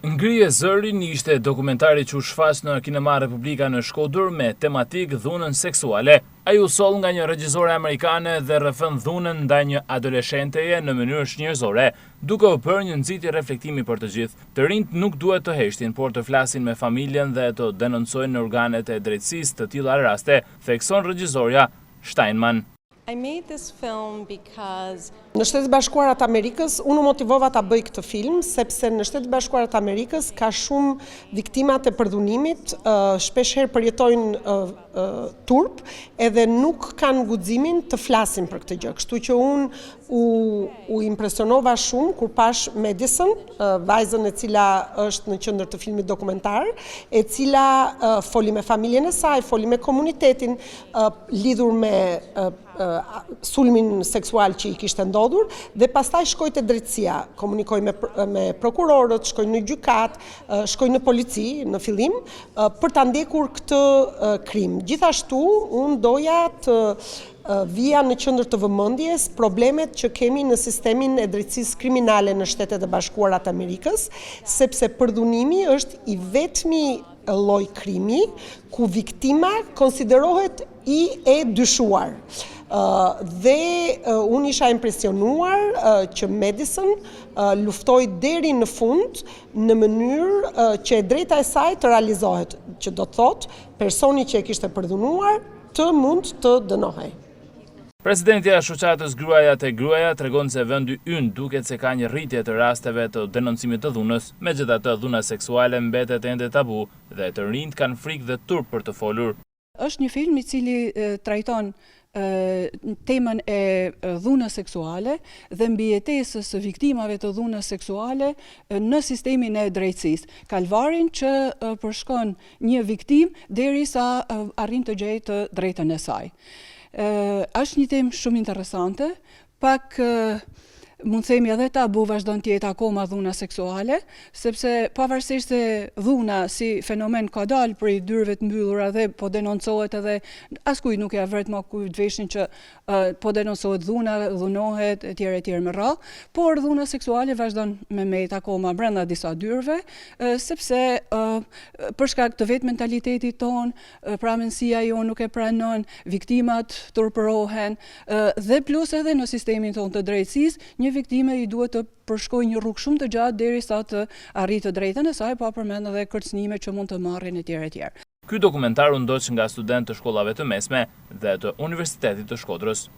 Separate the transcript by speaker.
Speaker 1: Ngrije zërin ishte dokumentari që u shfaq në Kinema Republika në Shkodër me tematik dhunën seksuale. Ai u soll nga një regjizore amerikane dhe rrëfën dhunën ndaj një adoleshenteje në mënyrë njerëzore, duke u bërë një nxitje reflektimi për të gjithë. Të rinjt nuk duhet të heshtin, por të flasin me familjen dhe të denoncojnë në organet e drejtësisë të tilla raste, thekson regjizorja Steinman.
Speaker 2: Në Shtetet Bashkuara të Amerikës, unë motivova ta bëj këtë film, sepse në Shtetet Bashkuara të Amerikës ka shumë viktimat e përdhunimit, shpeshherë përjetojnë turp, edhe nuk kanë guximin të flasin për këtë gjë. Kështu që unë u impresionova shumë kur pash Madison, vajzën e cila është në qendër të filmit dokumentar, e cila foli me familjen e saj, foli me komunitetin, lidhur me sulmin seksual që i kishte ndodhur, dhe pastaj shkoi te drejtësia, komunikoi me prokurorët, shkoi në gjykat, shkoi në polici në fillim për ta ndjekur këtë krim. Gjithashtu unë doja të vija në qendër të vëmendjes problemet që kemi në sistemin e drejtësisë kriminale në Shtetet e Bashkuara të Amerikës, sepse përdhunimi është i vetmi lloj krimi ku viktima konsiderohet e dyshuar. Dhe unë isha impresionuar që Madison luftoi deri në fund në mënyrë që e drejta e saj të realizohet, që do të thotë personi që e kishte përdhunuar të mund të dënohej.
Speaker 1: Presidentja e shoqatës Gruaja te Gruaja tregon se vendi ynë duket se ka një rritje të rasteve të denoncimit të dhunës, megjithatë dhuna seksuale mbetet ende tabu dhe të rinjt kanë frikë dhe turp për të folur.
Speaker 3: Është një film i cili trajton temën e dhunës seksuale dhe mbijetesës së viktimave të dhunës seksuale në sistemin e drejtësisë. Kalvarin që përshkon një viktim derisa arrin të gjejë të drejtën e saj. Është një temë shumë interesante, pak mund themi edhe tabu vazhdon të jetë akoma dhuna seksuale, sepse pavarësisht se dhuna si fenomen ka dalë prej dyrëve të mbyllura dhe po denoncohet edhe askujt nuk ja vret më kujt veshin që po denoncohet dhuna, dhunohet etj me radhë, por dhuna seksuale vazhdon me met akoma brenda disa dyrëve, sepse për shkak të vetë mentalitetit ton, pramësia jo nuk e pranon, viktimat turpërohen dhe plus edhe në sistemin ton të drejtësisë, një viktime i duhet të përshkojë një rrugë shumë të gjatë derisa të arrijë të drejtën e saj, pa përmend edhe kërcënime që mund të marrin etj.
Speaker 1: Ky dokumentar u ndoq nga studentë të shkollave të mesme dhe të Universitetit të Shkodrës.